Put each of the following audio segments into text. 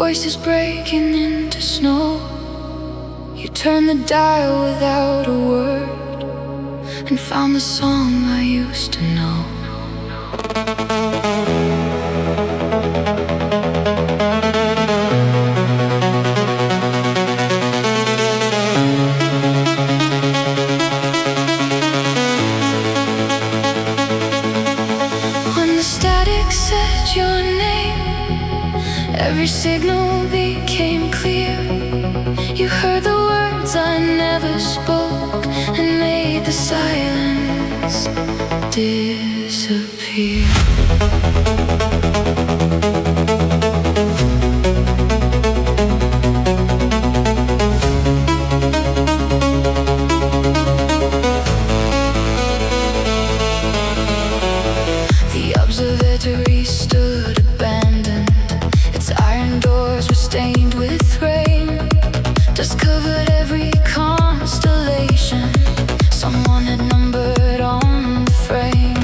voices breaking into snow. You turned the dial without a word and found the song I used to know. When the static said your name, every signal became clear. You heard the words I never spoke and made the silence disappear. The observatory stood abandoned. Its iron doors were stained with rain. Dust covered every constellation someone had numbered on the frame.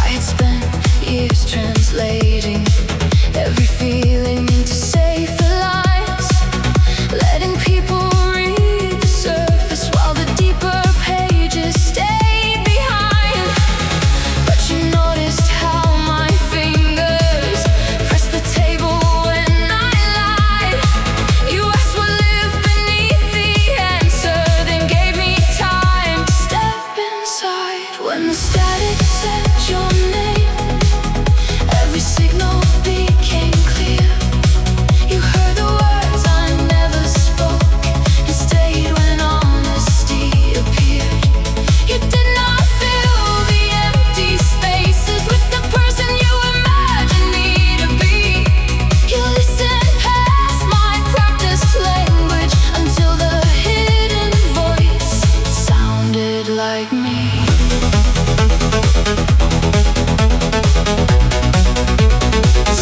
I had spent years translating every feeling into safer lines, letting people read the surface while the deeper pages stayed behind. But you noticed how my fingers pressed the table when I lied. You asked what lived beneath the answer, then gave me time to step inside. When the static said your name, every signal became clear. You heard the words I never spoke and stayed when honesty appeared. You did not fill the empty spaces with the person you imagined me to be. You listened past my practiced language until the hidden voice sounded like me.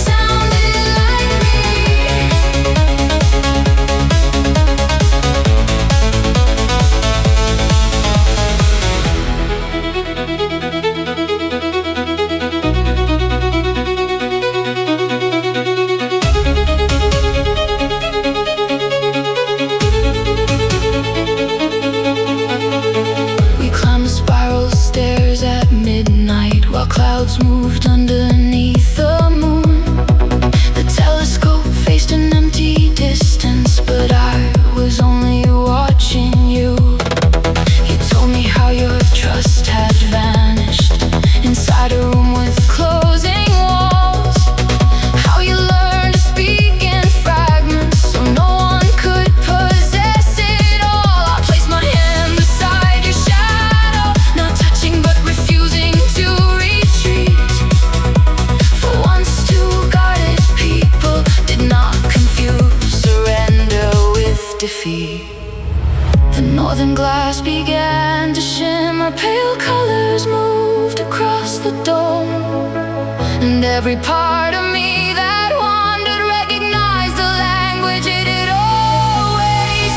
Sounded like me. We climbed the spiral stairs at midnight while clouds moved underneath the moon. The telescope faced an empty distance, but I was only watching you. You told me how your trust had vanished inside a room with closing walls. How you learned to speak in fragments so no one could possess it all. I placed my hand beside your shadow, not touching but refusing to retreat. For once, two guarded people did not confuse surrender with defeat. The northern glass began to shimmer, pale colors moved across the dome, and every part of me that wandered recognized the language it had always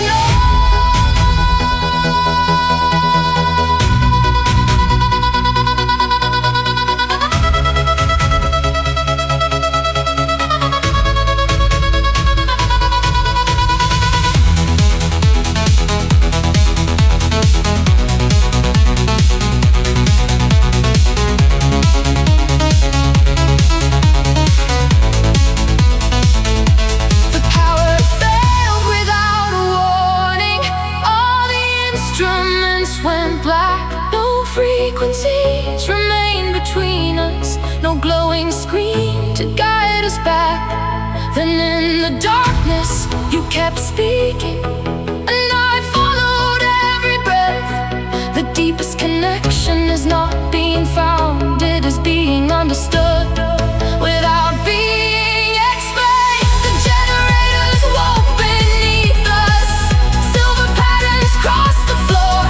The power failed without a warning. All the instruments went black. No frequencies remained between us. No glowing screen to guide us back. Then in the darkness you kept speaking, and I followed every breath. The deepest connection is not being found, it is being understood without being explained. The generators woke beneath us, silver patterns crossed the floor.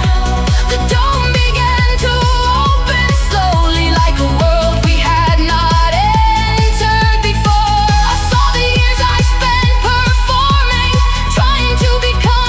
The dome began to open slowly, like a world we had not entered before. I saw the years I spent performing, trying to become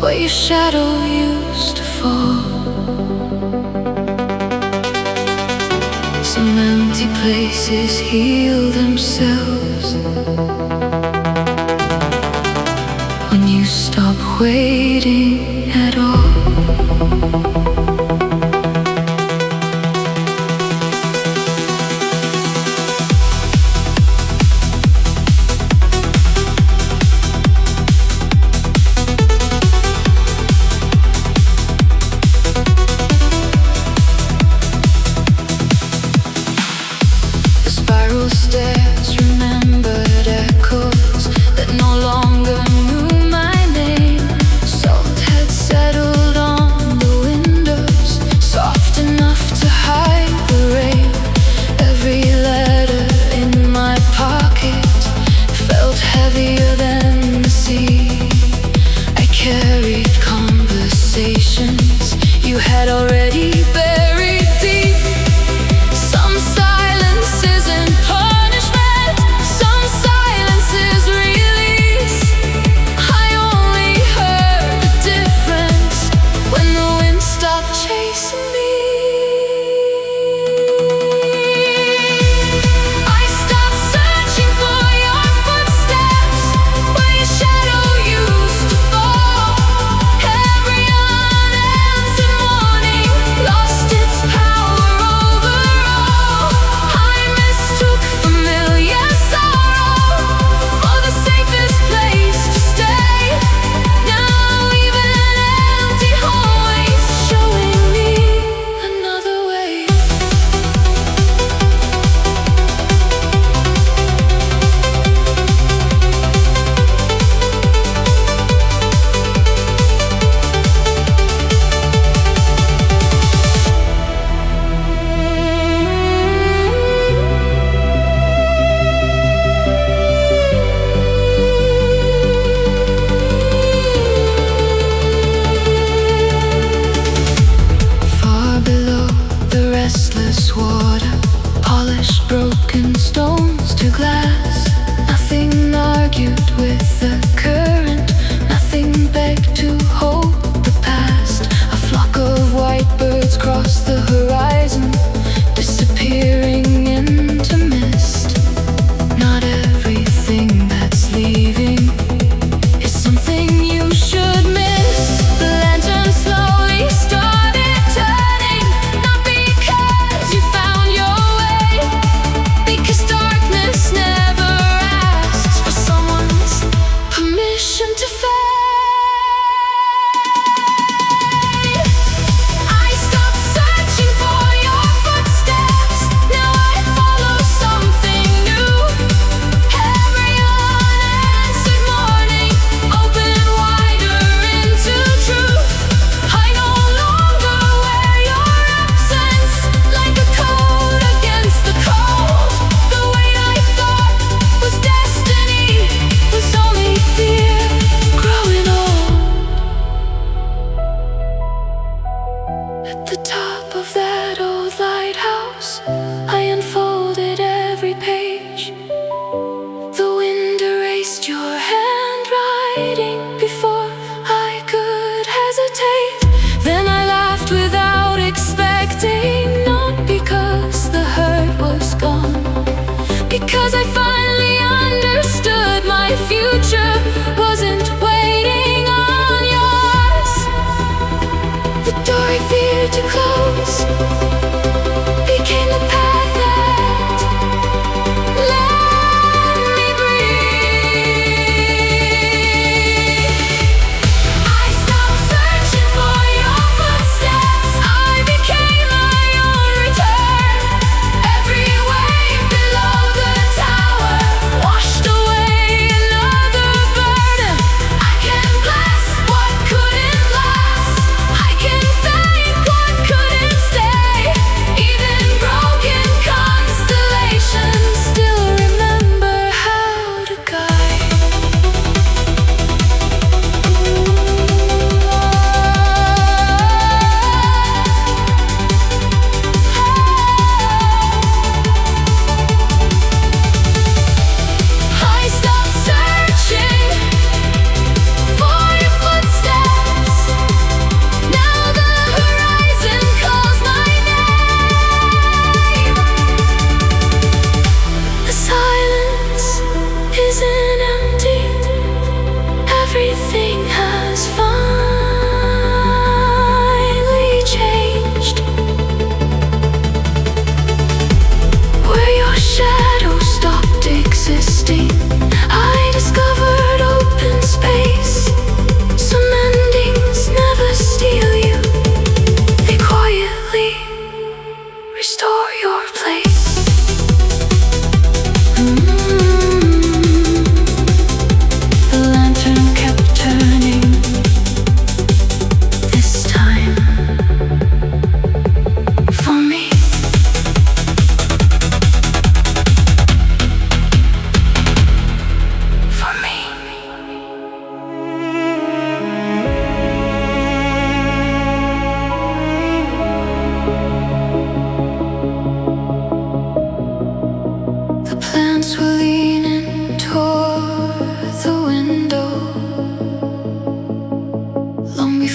where your shadow used to fall. Some empty places heal themselves when you stop waiting at all. Stairs, remembered echoes that no longer knew my name. Salt had settled on the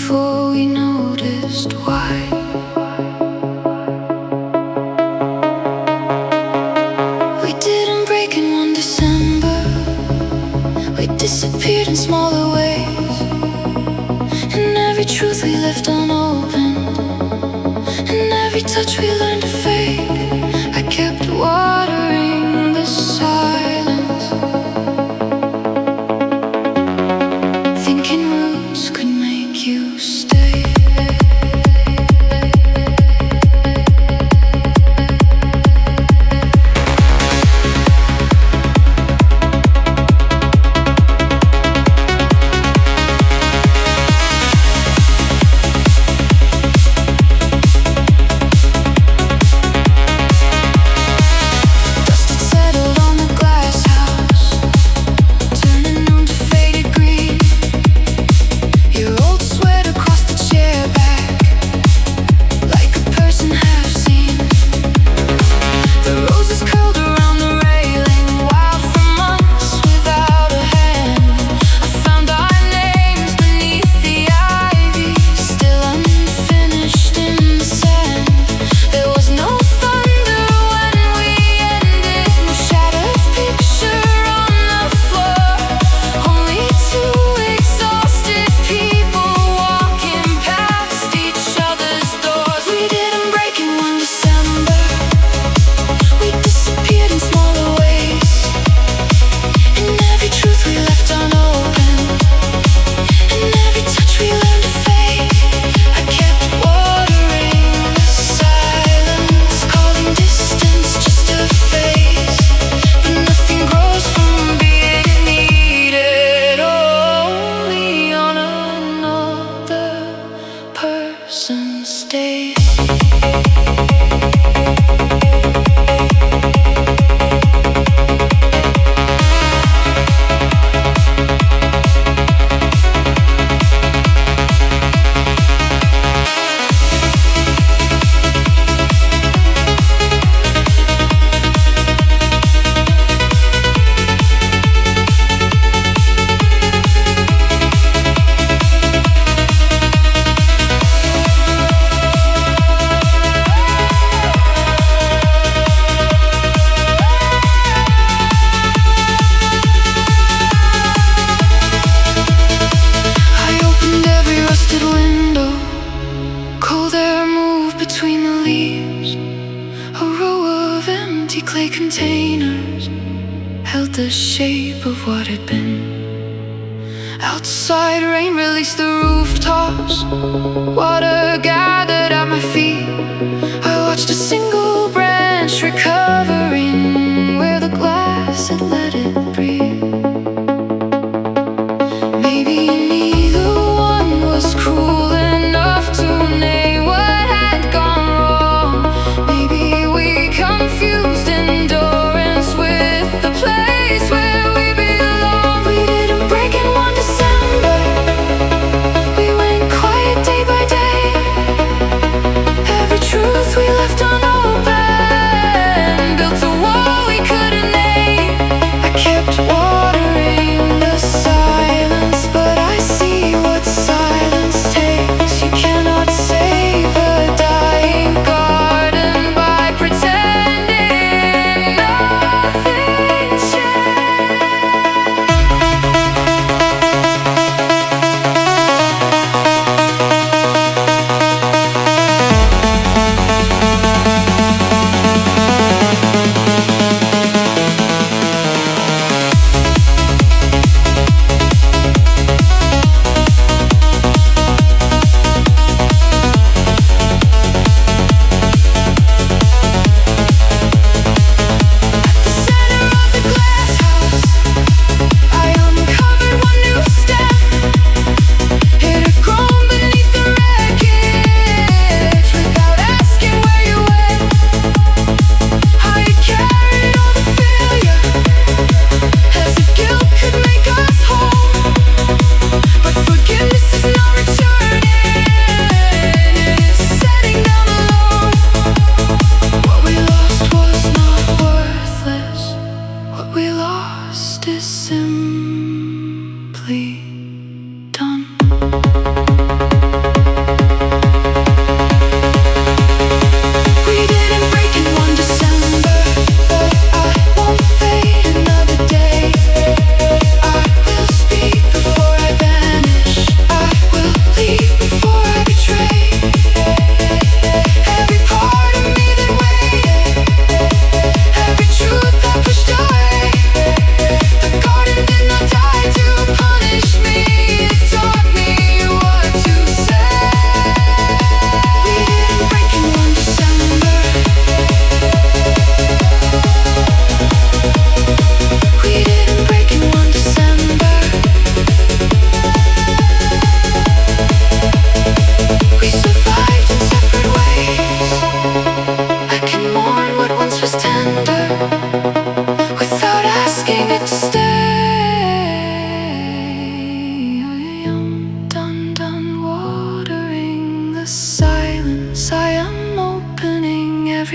before we noticed why. We didn't break in one December. We disappeared in smaller ways, and every truth we left unopened, and every touch we learned to fake. I kept watering the silence, thinking roots could make you stay. Clay containers held the shape of what had been. Outside rain released the rooftops, water gathered at my feet. I watched a single branch recovering where the glass had let it breathe. Maybe neither one was cruel enough to name what had gone wrong. Maybe we confused endurance with the place where we belong. We didn't break in one December. We went quiet day by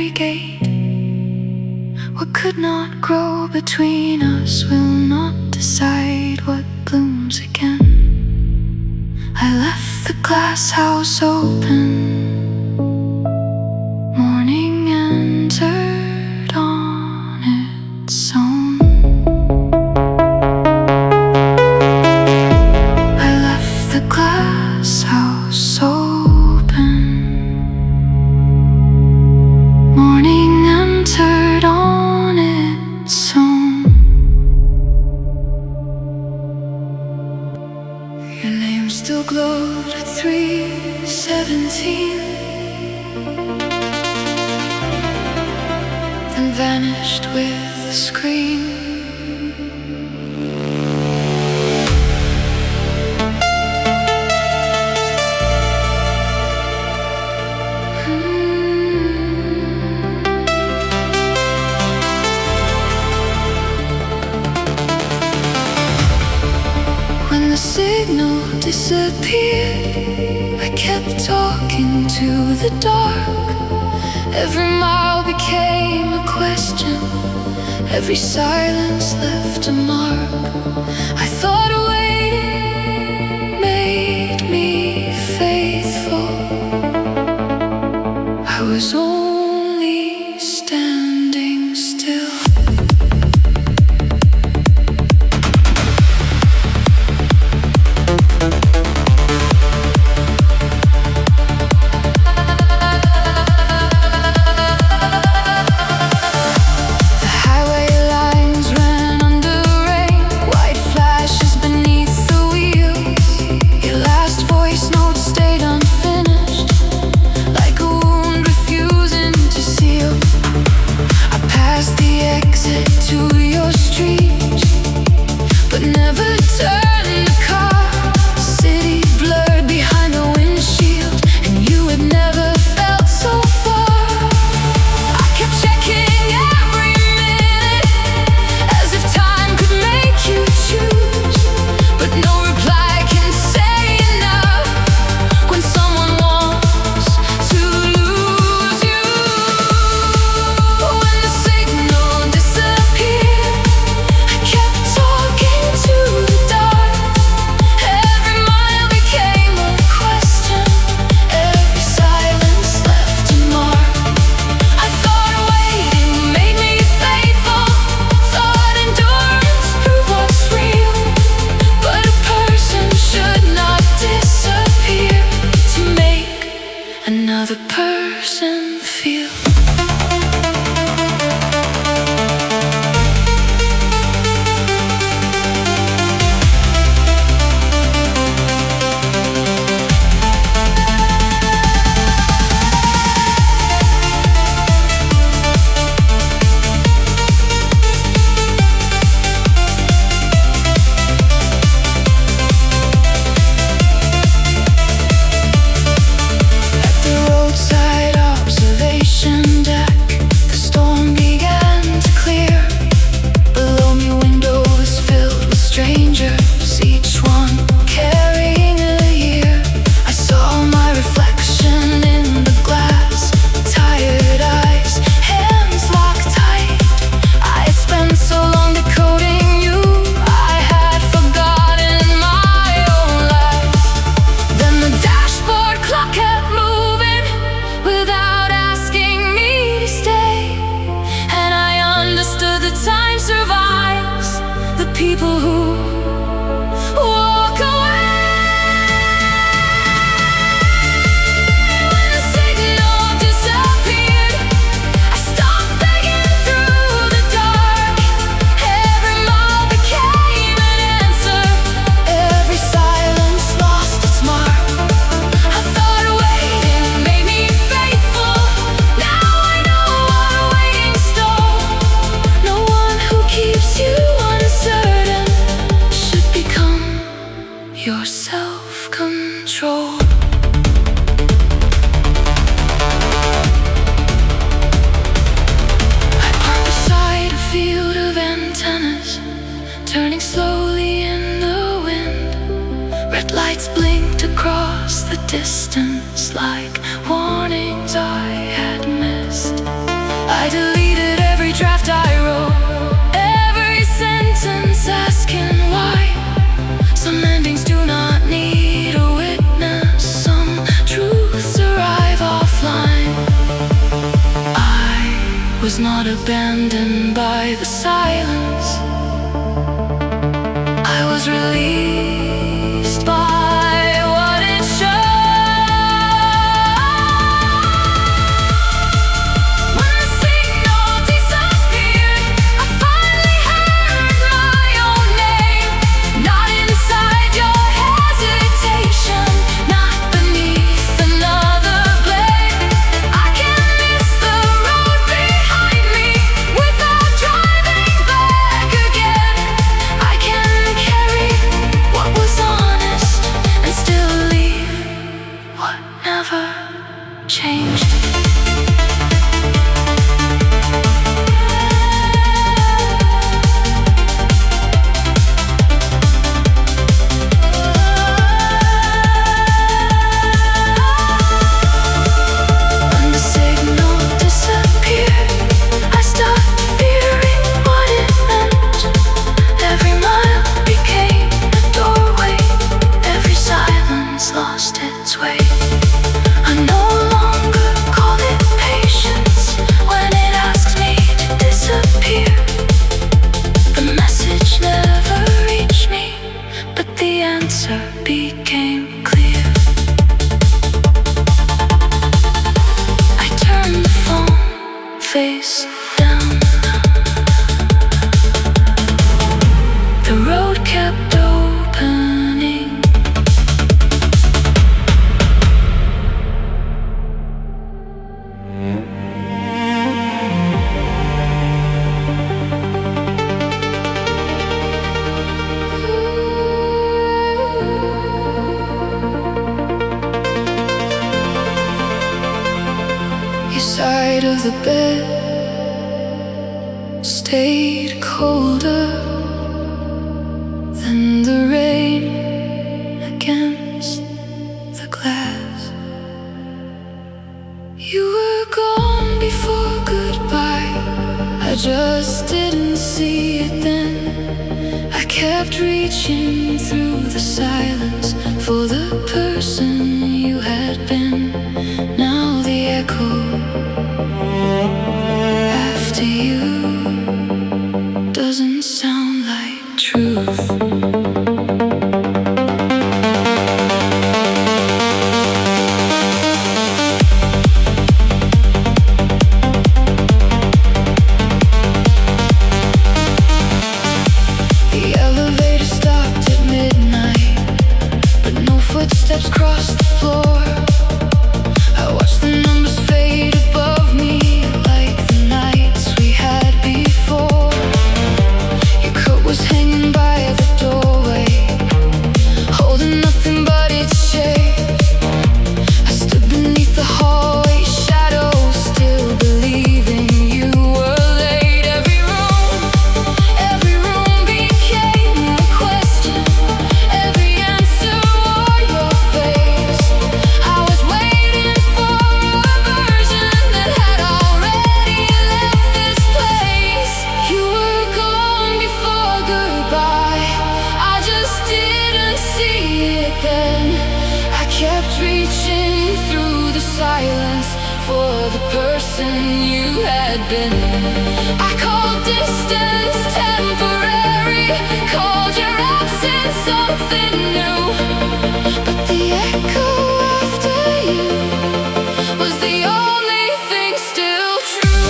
every gate. What could not grow between us will not decide what blooms again. I left the glass house open. Morning entered on its own. I left the glass house open. Morning entered on its own. Your name still glowed at 3:17, then vanished with the screen. When the signal disappeared, I kept talking to the dark. Every mile became a question, every silence left a mark. I thought waiting made me faithful. I was only standing still. Another person feel. People who walk away. When the signal disappeared, I stopped begging through the dark. Every mile became an answer, every silence lost its mark. I thought waiting made me faithful. Now I know what waiting stole. No one who keeps you uncertain should become your self-control. I park beside a field of antennas, turning slowly in the wind. Red lights blinked across the distance like warnings I had missed. I deleted every draft I wrote, every sentence asking why. Some endings do not need a witness, some truths arrive offline. I was not abandoned by the silence, I was released by what it showed. When the signal disappeared, I finally heard my own name. Not inside your hesitation, not beneath another blade. I can miss the road behind me without driving back again. I can carry what was honest and still leave what never changed. When the signal disappeared, I stopped fearing what it meant. Every mile became a doorway, every silence lost its way. I no longer call it patience when it asks me to disappear. The message never reached me, but the answer became clear. I turned the phone face down. The road kept opening. Your side of the bed stayed colder than the rain against the glass. You were gone before goodbye, I just didn't see it then. I kept reaching through the silence for the person you had been. Now the echo after you doesn't sound like truth. The elevator stopped at midnight, but no footsteps crossed the floor. I watched the numbers fade above me like the nights we had before. Your coat was hanging by the doorway, holding nothing but its shade. I stood beneath the hallway shadows, still believing you were late. Every room became a question, every answer wore your face. I was waiting for a version that had already left this place. You were gone before goodbye, I just didn't see it then. I kept reaching through the silence for the person you had been. I called distance temporary, called your absence something new, but the echo after you was the only thing still true.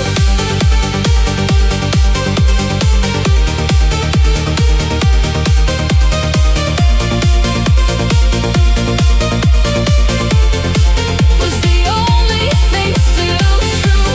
Was the only thing still true.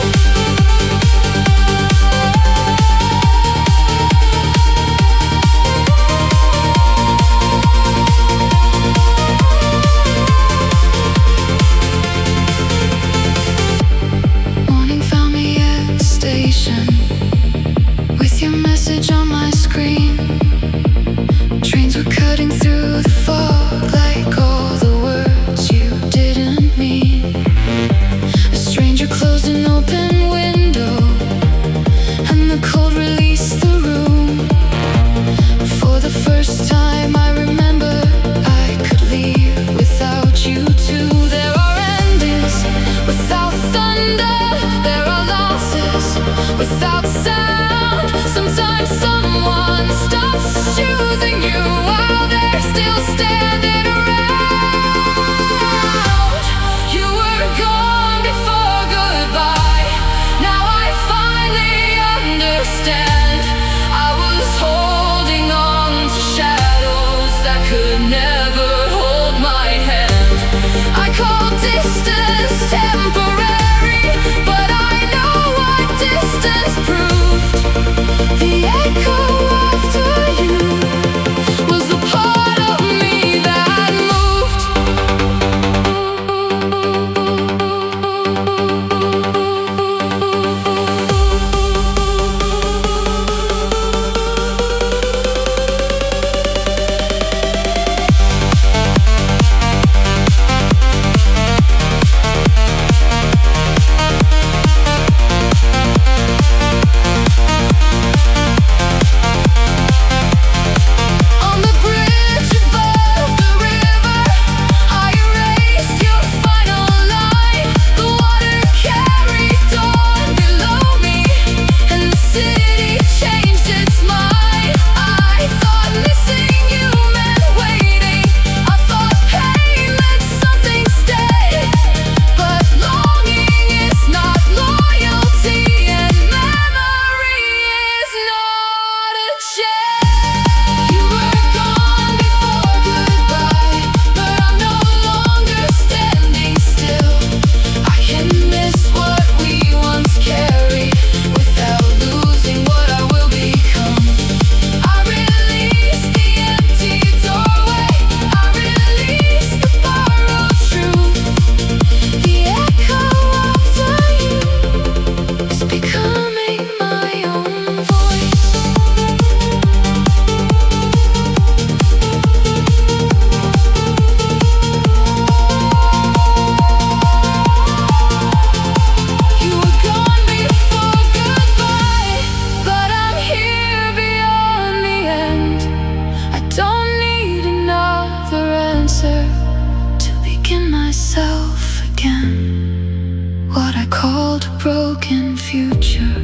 broken future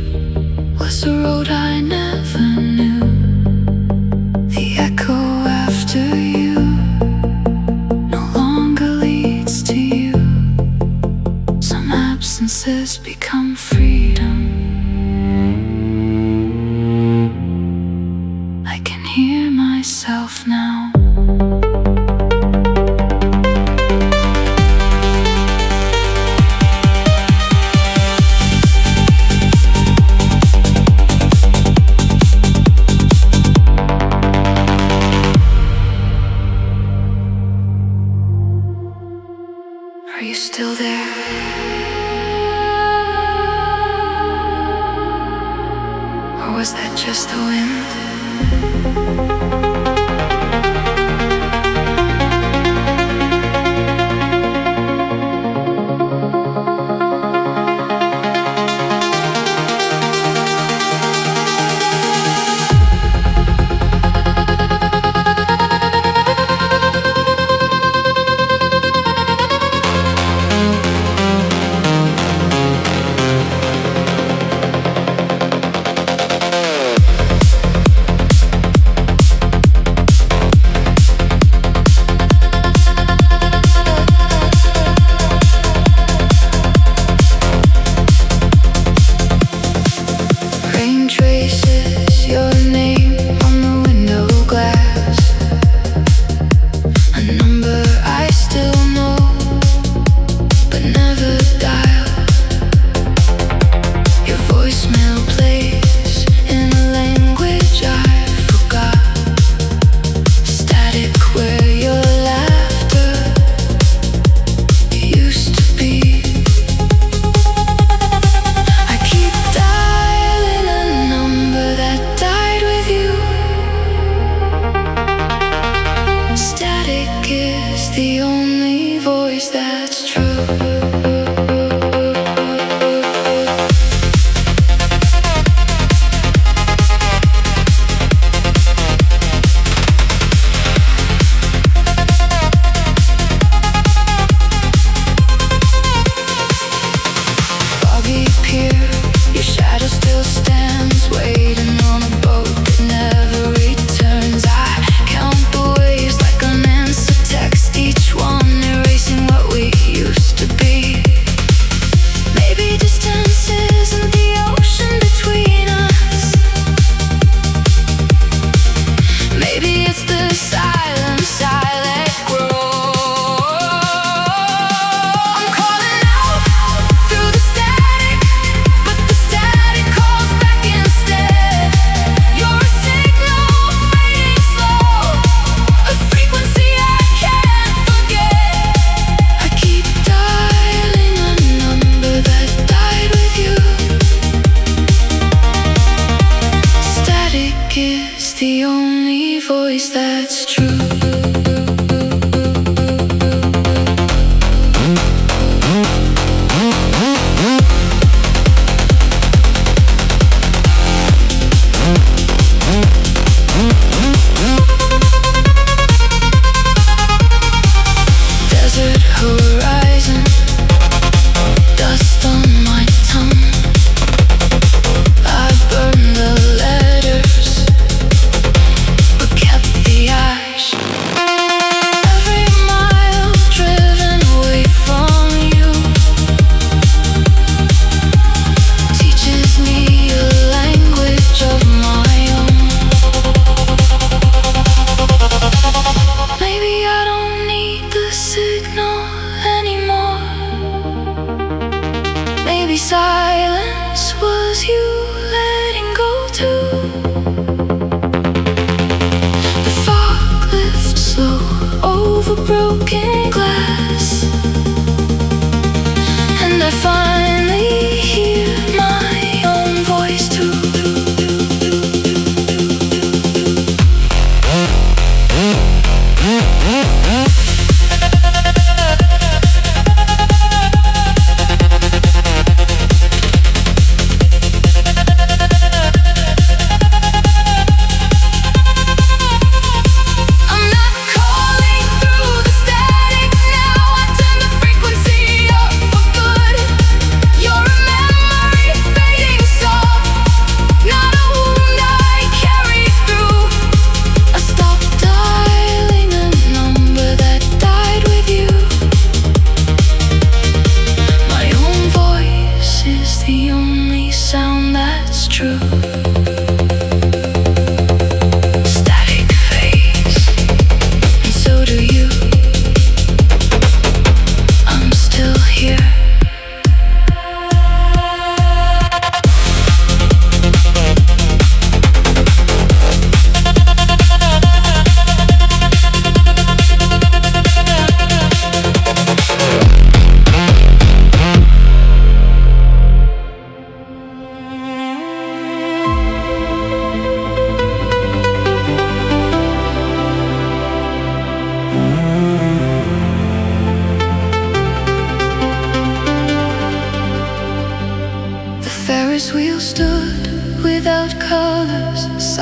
was a road I never knew. The echo after you no longer leads to you. Some absences become freedom. I can hear myself now. Are you still there? Or was that just the wind? Traces your name on the window glass, a number I still know but never dial. Your voicemail plays in a language I forgot, static where your laughter used to be. I keep dialing a number that died with you. Static is the only voice that's true. Foggy pier, your shadow still stands, waiting on a boat that never returns. I count the waves like unanswered text, each one erasing what we used to be. Maybe distance isn't the ocean between us. Maybe it's the silence I let grow. I'm calling out through the static, but the static calls back instead. You're a signal fading slow, a frequency I can't forget. I keep dialing a number that died with you. Static is the only voice that's true. Desert horizon, dust on my tongue. I burned the letters, but kept the ash. Every mile driven away from you teaches me a language of my own. Maybe I don't need the signal anymore. Maybe silence was you letting go too. The fog lifts slow over broken glass, and I finally hear my own voice too. I'm not calling through the static.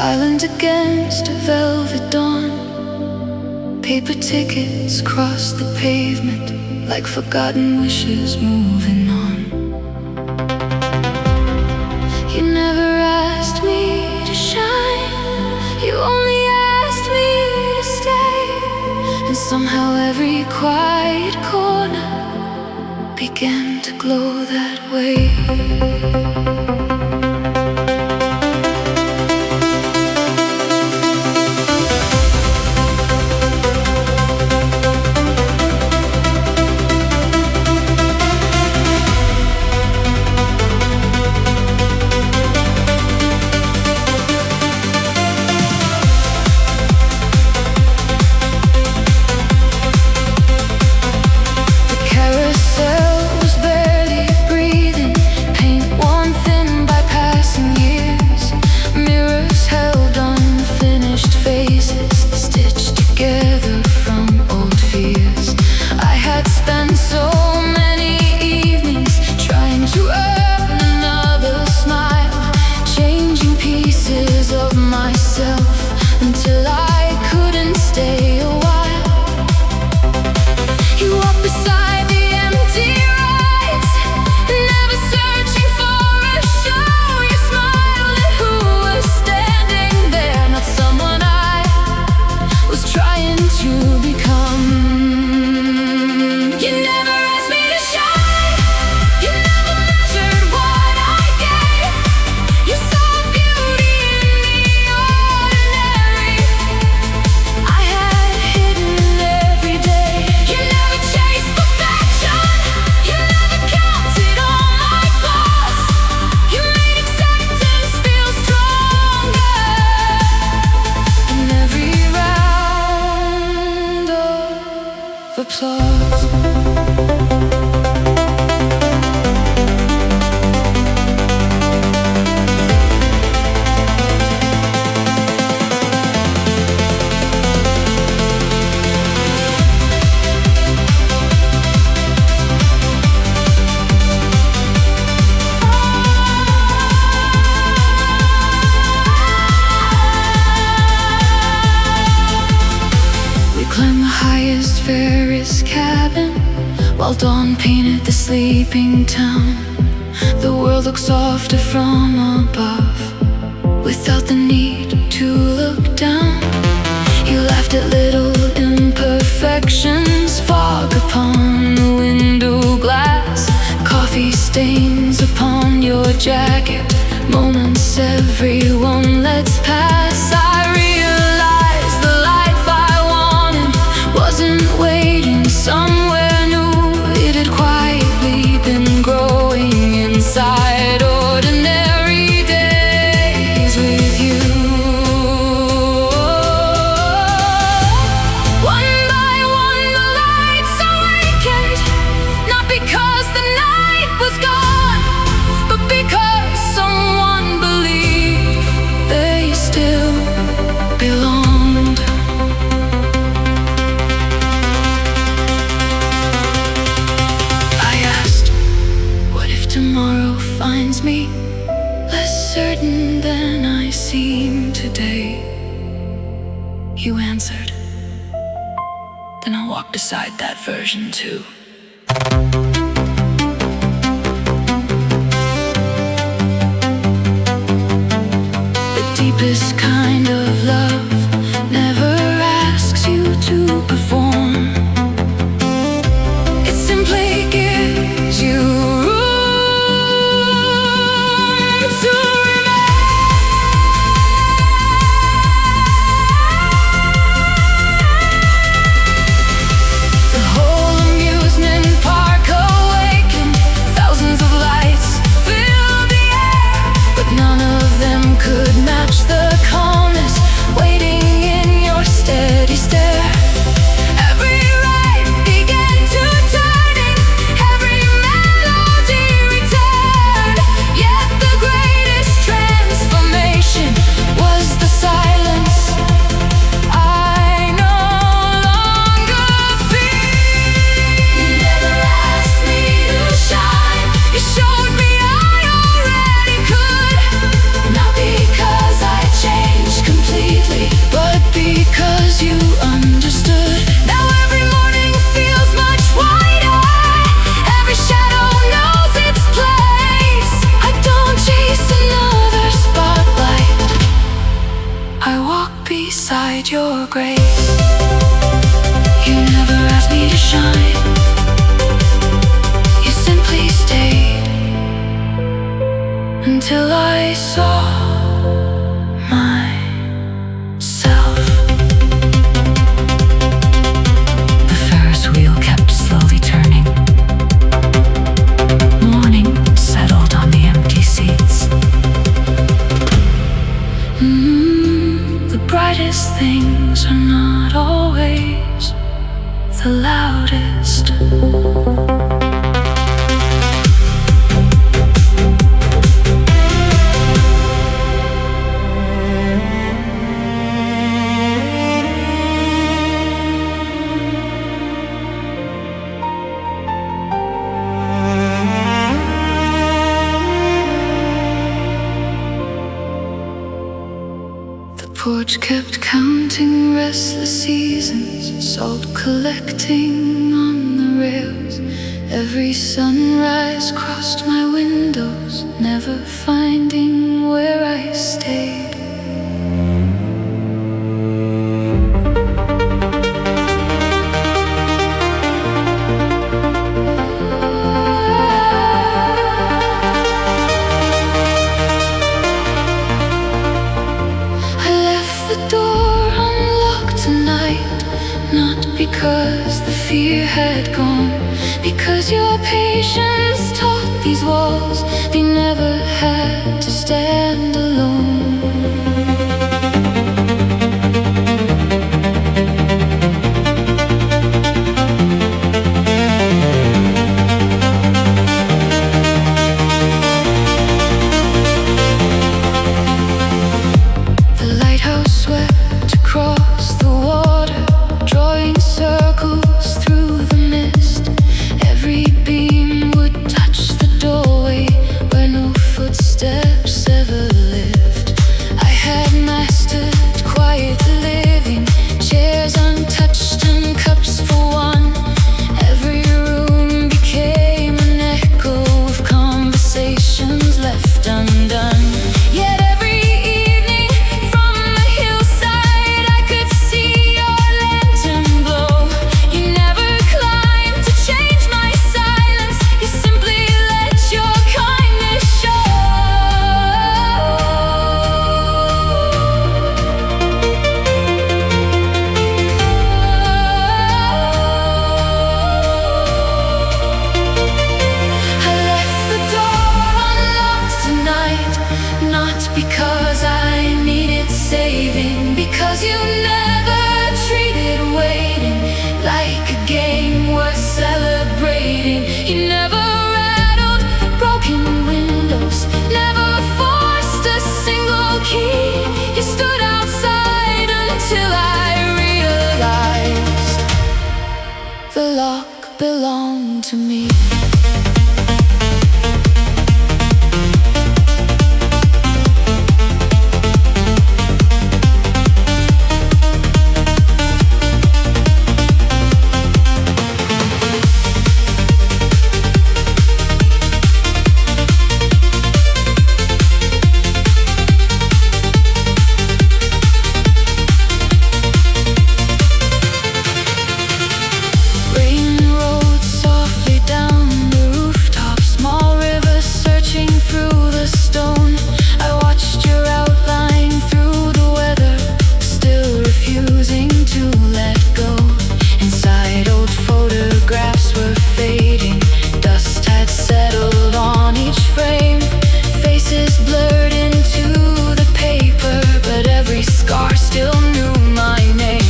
silent against a velvet dawn. Paper tickets cross the pavement like forgotten wishes moving on. You never asked me to shine, you only asked me to stay. And somehow every quiet corner began to glow that way. Until I couldn't stay a while. You walked beside the empty rides, never searching for a show. You smiled at who was standing there, not someone I was trying to become. You never asked me to shine, you never measured what I gave. You saw beauty in the ordinary I had hidden every day. You never chased perfection, you never counted on my flaws. You made acceptance feel stronger in every round of applause. We climbed the highest, fairest cabin while dawn painted the sleeping town. The world looked softer from above without the need to look down. You laughed at little imperfections, fog upon the window glass, coffee stains upon your jacket, moments everyone lets pass. I realized the life I wanted wasn't waiting somewhere new. It had quietly been growing inside ordinary days with you. One by one the lights awakened, not because the night was gone, but because someone believed they still belonged. I asked, what if tomorrow finds me less certain than I seem today? You answered, then I walked beside that version too. The deepest kind of love never asks you to perform. It simply gives you room to remain. The whole amusement park your grace. You never asked me to shine. You simply stayed until I saw myself. The Ferris wheel kept slowly turning. Morning settled on the empty seats. The brightest things are not always the loudest. Porch kept counting restless seasons, salt collecting on the rails. Every sunrise crossed my windows, never finding where I stayed. Because the fear had gone, because your patience taught these walls they never had to stand alone. The lighthouse swept across the water, drawing circles through the mist. Every beam would touch the doorway where no footsteps ever lived. I had mastered quiet living, chairs untouched and cups for one. Every room became an echo of conversations left undone. Yet every evening from the hillside I could see your lantern glow. You never climbed to change my silence, you simply let your kindness show. I left the door unlocked tonight, not because I needed saving, because you never treated waiting like a game worth celebrating. You never rattled broken windows, never forced a single key. You stood outside until I realized the lock belonged to me. Rain rolled softly down the rooftop, small rivers searching through the stone. I watched your outline through the weather, still refusing to let go. Inside, old photographs were fading, dust had settled on each frame. Faces blurred into the paper, but every scar still knew my name.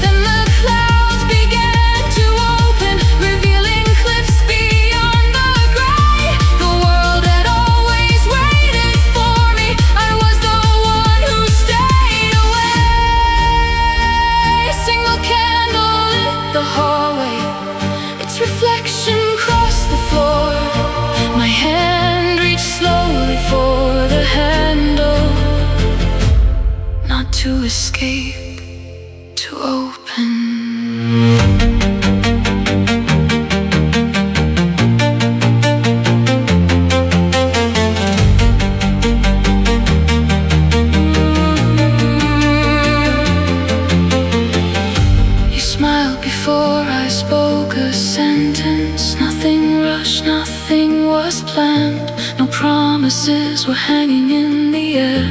Then the clouds began to open, revealing cliffs beyond the gray. The world had always waited for me, I was the one who stayed away. Single candle lit the hallway, its reflection crossed the floor. My hand reached slowly for the handle, not to escape, to open. was planned. No promises were hanging in the air,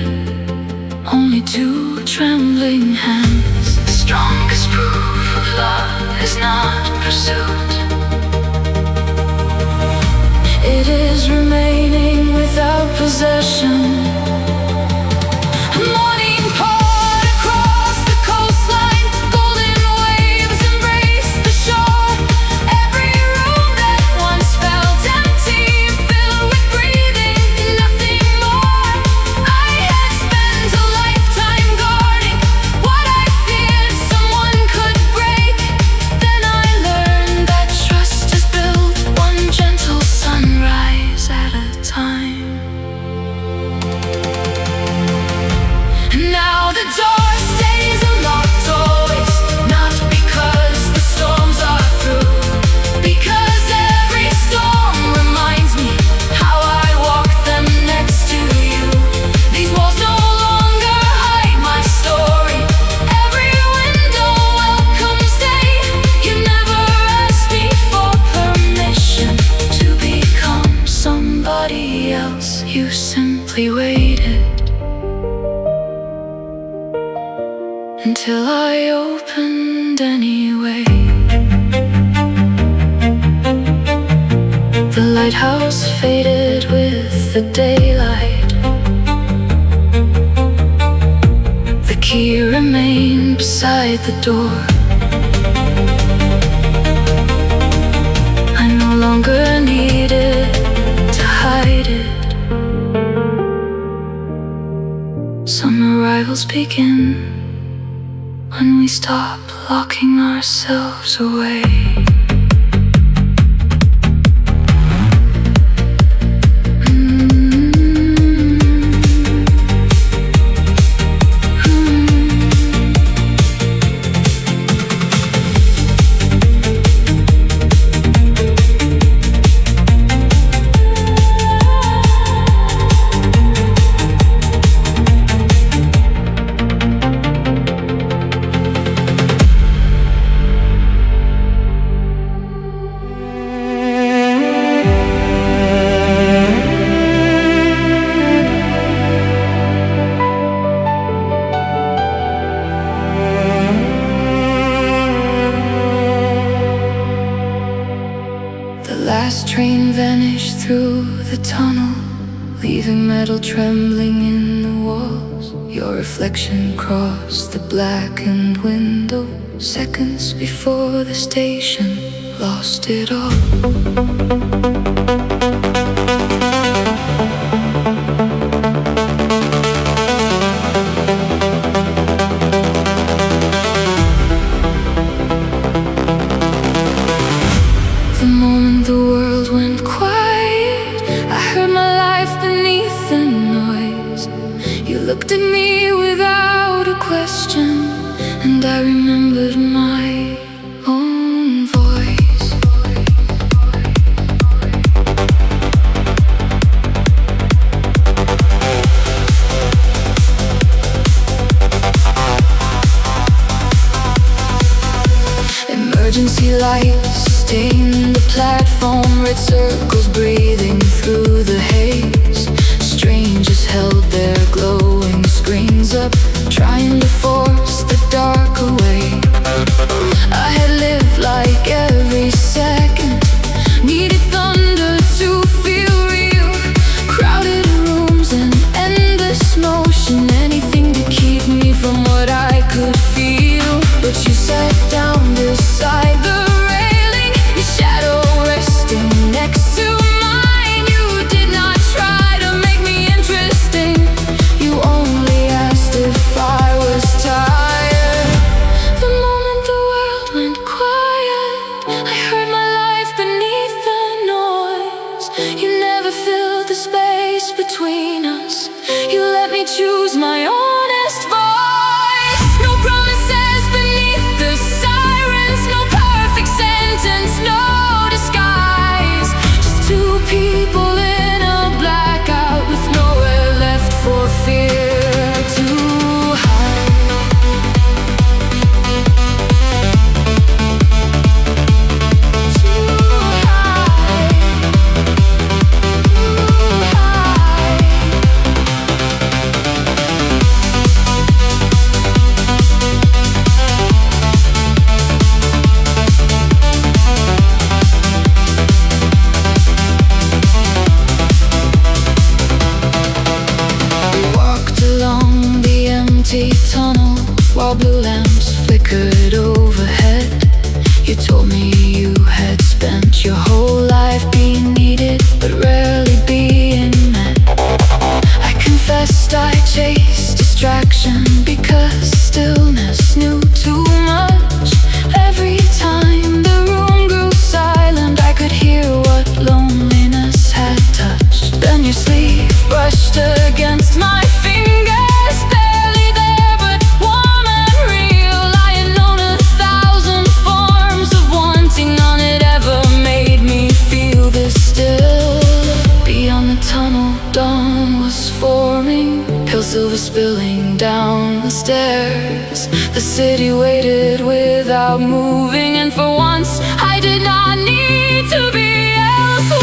only two trembling hands. The strongest proof of love is not pursuit. It is remaining without possession. A morning poured across the coastline. Golden waves embraced the shore. Every room that once felt empty filled with breathing, nothing more. I had spent a lifetime guarding what I feared someone could break. Then I learned that trust is built one gentle sunrise at a time. And now the door stays unlocked always, not because the storms are through, because every storm reminds me how I walked them next to you. These walls no longer hide my story. Every window welcomes day. You never asked me for permission to become somebody else. You simply waited until I opened anyway. The lighthouse faded with the daylight. The key remained beside the door. I no longer needed to hide it. Some arrivals begin when we stop locking ourselves away. Last train vanished through the tunnel, leaving metal trembling in the walls. Your reflection crossed the blackened window, seconds before the station lost it all. The moment the world went quiet, I heard my life beneath the noise. You looked at me without a question, and I remembered my own voice. Emergency lights stain the platform, red circles breathing through the haze. Strangers held their glowing screens up, trying to force the dark away. I had lived like every second, needed thunder to feel real. Crowded rooms and endless motion, anything to keep me from what I could feel. But you sat down beside the shadow resting next to mine. You did not try to make me interesting. You only asked if I was tired. The moment the world went quiet, I heard my life beneath the noise. You never filled the space between us. You let me choose my honest voice. No promises beneath the sirens, no perfect sentence, no disguise. Just two people in a blackout with nowhere left for fear to hide. To hide. empty tunnel while blue lamps flickered overhead. You told me you had spent your whole life being needed, but rarely being met. I confessed I chased distraction because stillness knew too much. Every time the room grew silent, I could hear what loneliness had touched. Then your sleeve brushed against my fingers, barely there but warm and real. I had known 1,000 forms of wanting, none had ever made me feel this still. Beyond the tunnel, dawn was forming, pale silver spilling down the stairs. The city waited without moving, and for once I did not need to be elsewhere.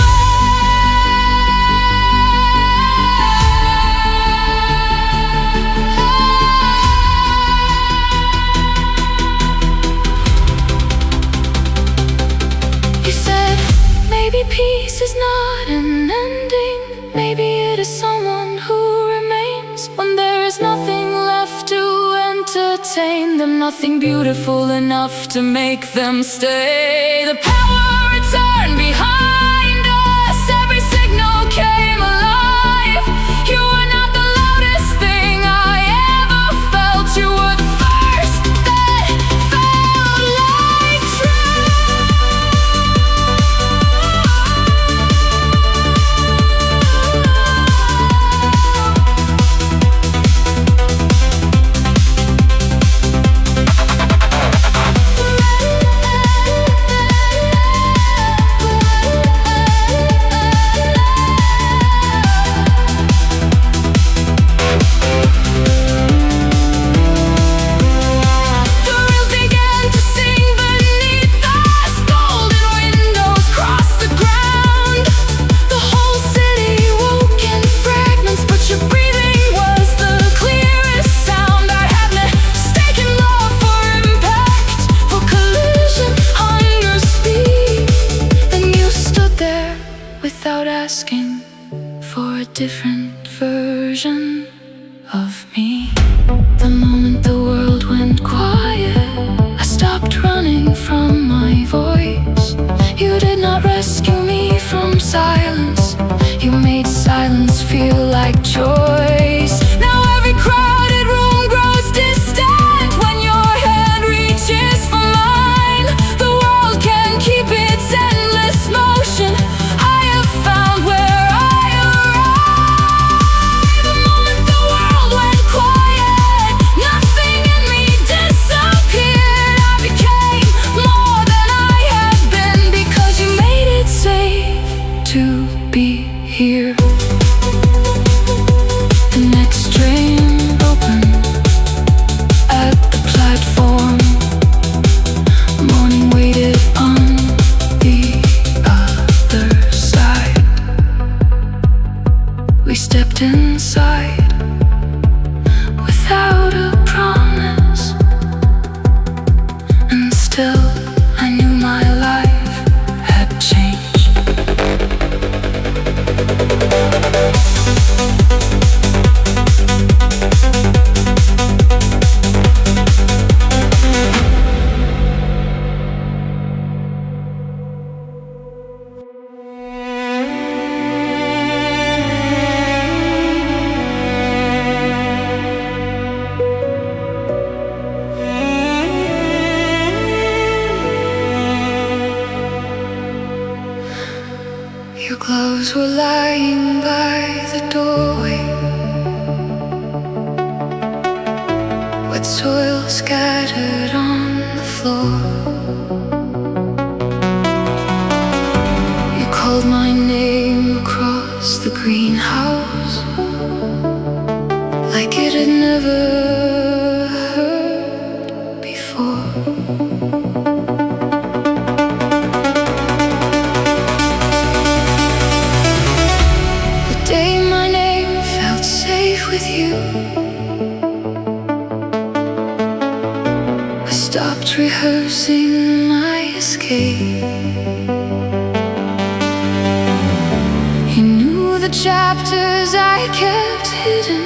You said, maybe peace is not an ending. Maybe it is someone who remains when there is nothing left to entertain them, nothing beautiful enough to make them stay. The power returned behind us, every signal came alive. You were not the loudest thing I ever felt. You were the first that felt like without asking for a different version of me. The moment the world went quiet, I stopped running from my voice. You did not rescue me from silence, you made silence feel like choice. Now every crowded room grows distant when your hand reaches for mine. The world can keep its endless motion. I have found where I arrive. The moment the world went quiet, nothing in me disappeared. I became more than I had been because you made it safe to be here. The next train opened at the platform. Morning waited on the other side. We stepped inside without a promise, and still I knew my life had changed. Your clothes were lying by the doorway, wet soil scattered on the floor. You called my name across the greenhouse like it had never heard before. Day my name felt safe with you. I stopped rehearsing my escape. You knew the chapters I kept hidden.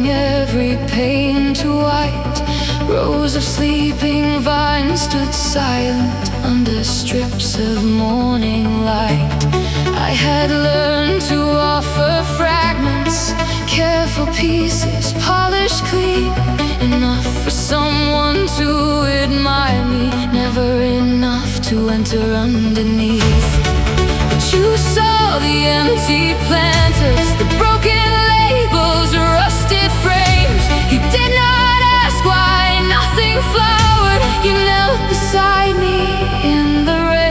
turning every pain to white. Rows of sleeping vines stood silent under strips of morning light. I had learned to offer fragments, careful pieces, polished clean, enough for someone to admire me, never enough to enter underneath. But you saw the empty planters, the broken labels, rusted frames. You did not ask why nothing flowered. You knelt beside me in the rain.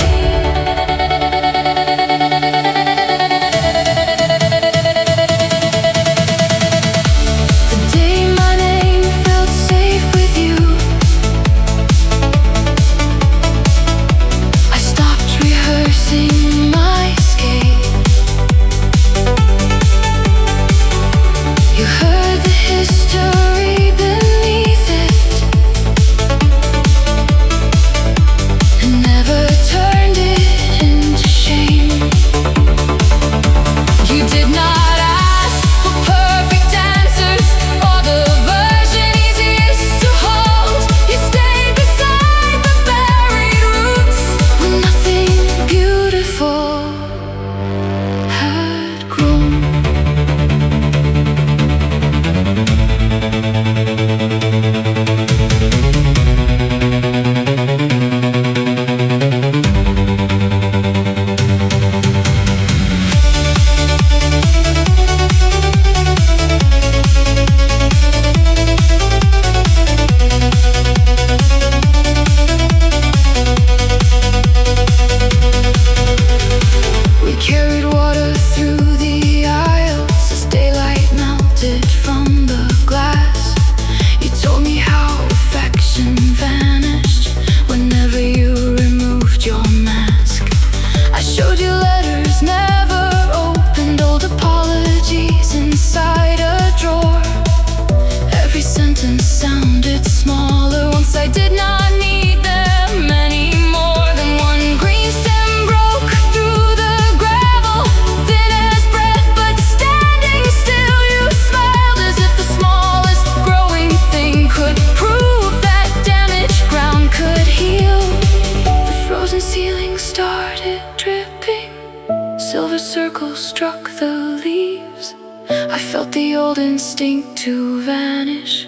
Instinct to vanish,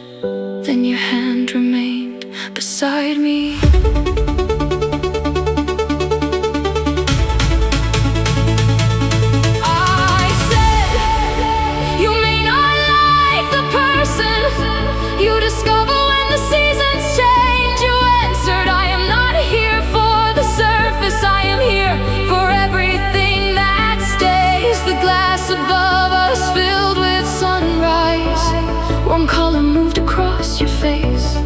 then your hand remained beside me. I said, you may not like the person you discover when the seasons change. You answered, I am not here for the surface, I am here for everything that stays. The glass above us filled with sunrise, one color moved across your face.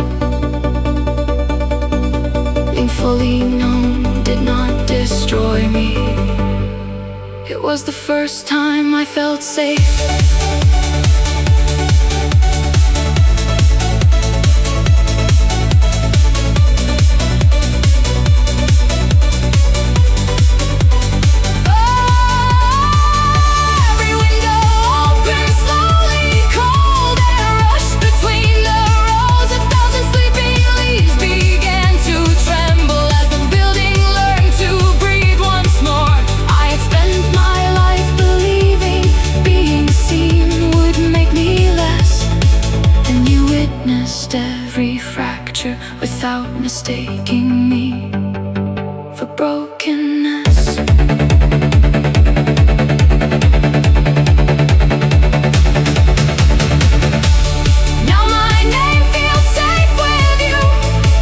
Being fully known did not destroy me. It was the first time I felt safe. Every fracture without mistaking me for brokenness. Now my name feels safe with you.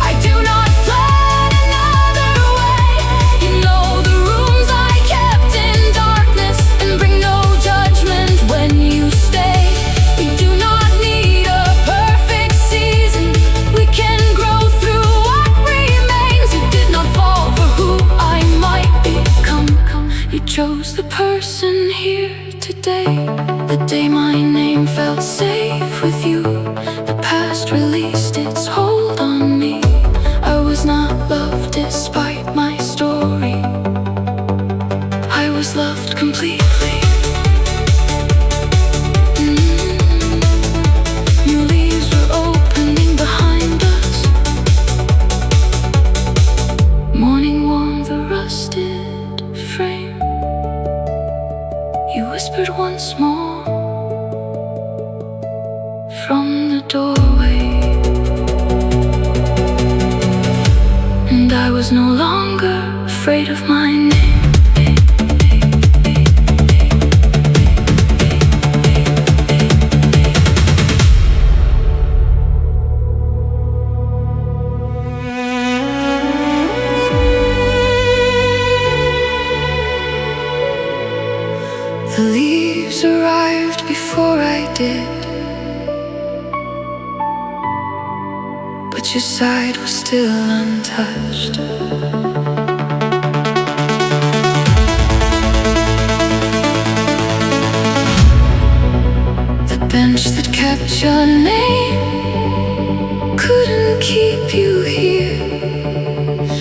I do not plan another way. You know the rooms I kept in darkness, and bring no judgment when you stay. We do not need a perfect season. We can grow through what remains. You did not fall for who I might become. You chose the person here today. The day my name felt safe with you. The past released its hold on me. I was not loved despite my story. I was loved completely. from the doorway, and I was no longer afraid of my name. The leaves arrived before I did, but your side was still untouched. The bench that kept your name couldn't keep you here.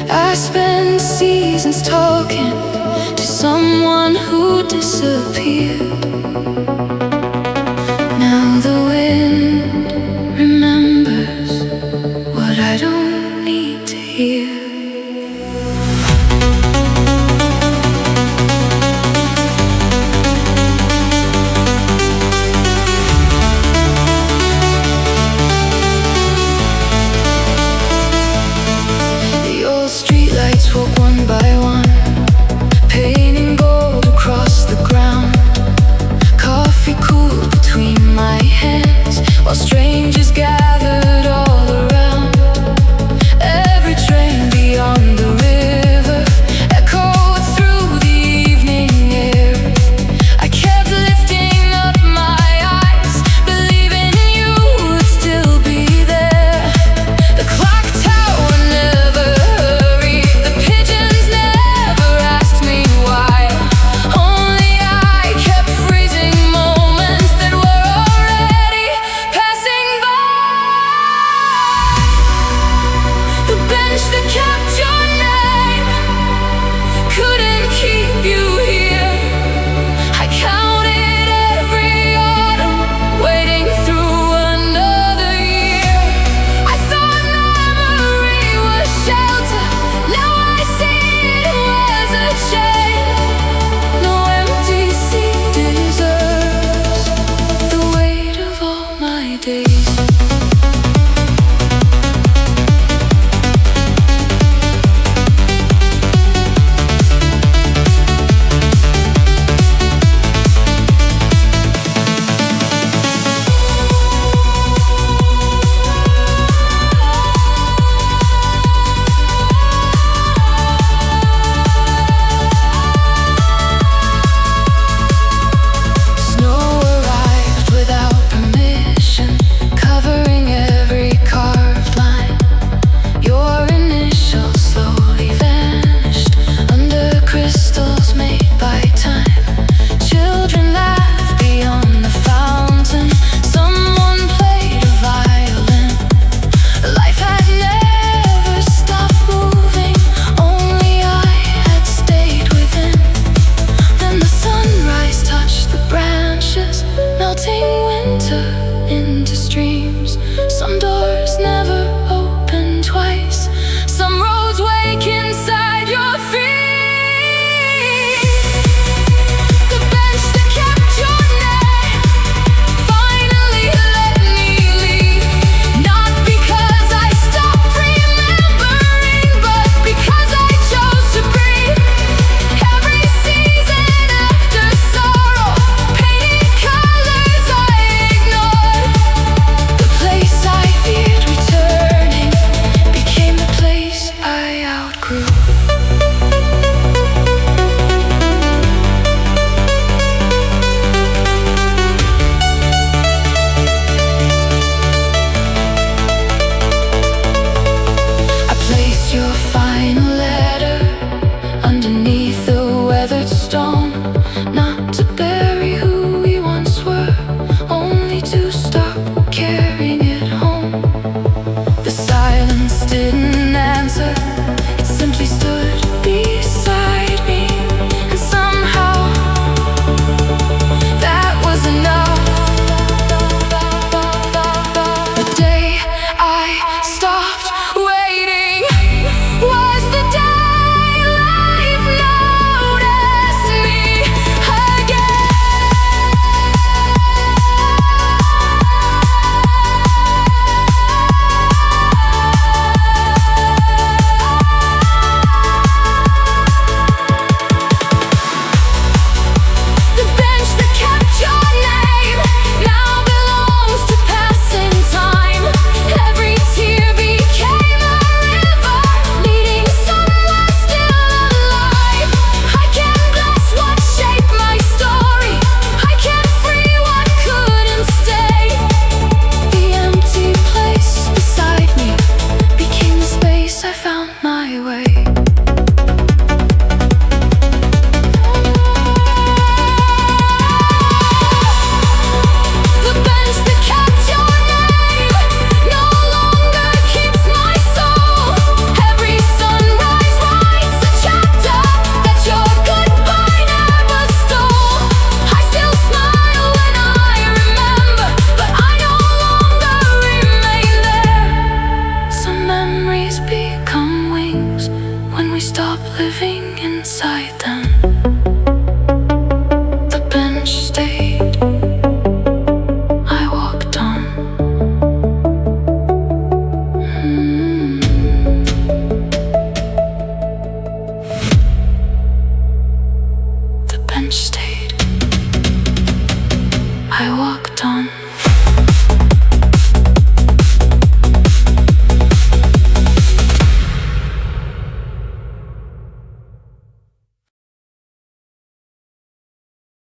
I spent seasons talking to someone who disappeared. Now the wind remembers what I don't need to hear. The old streetlights walk one by one, painting gold across the ground. Coffee cooled between my hands while strangers gathered all around. Every train beyond the river echoed through the evening air. I kept lifting up my eyes, believing you would still be there. The clock tower never hurried, the pigeons never asked me why. Only I kept freezing moments that were already passing by. The bench that kept your name couldn't keep you here. I counted every autumn, waiting through another year. I thought memory was shelter, now I see it was a chain. No empty seat deserves the weight of all my days. Snow arrived without permission, covering every carved line. Your initials slowly vanished under crystals made by time. Children laughed beyond the fountain, someone played a violin. Life had never stopped moving, only I had stayed within. Then the sunrise touched the branches, melting winter into streams. Some doors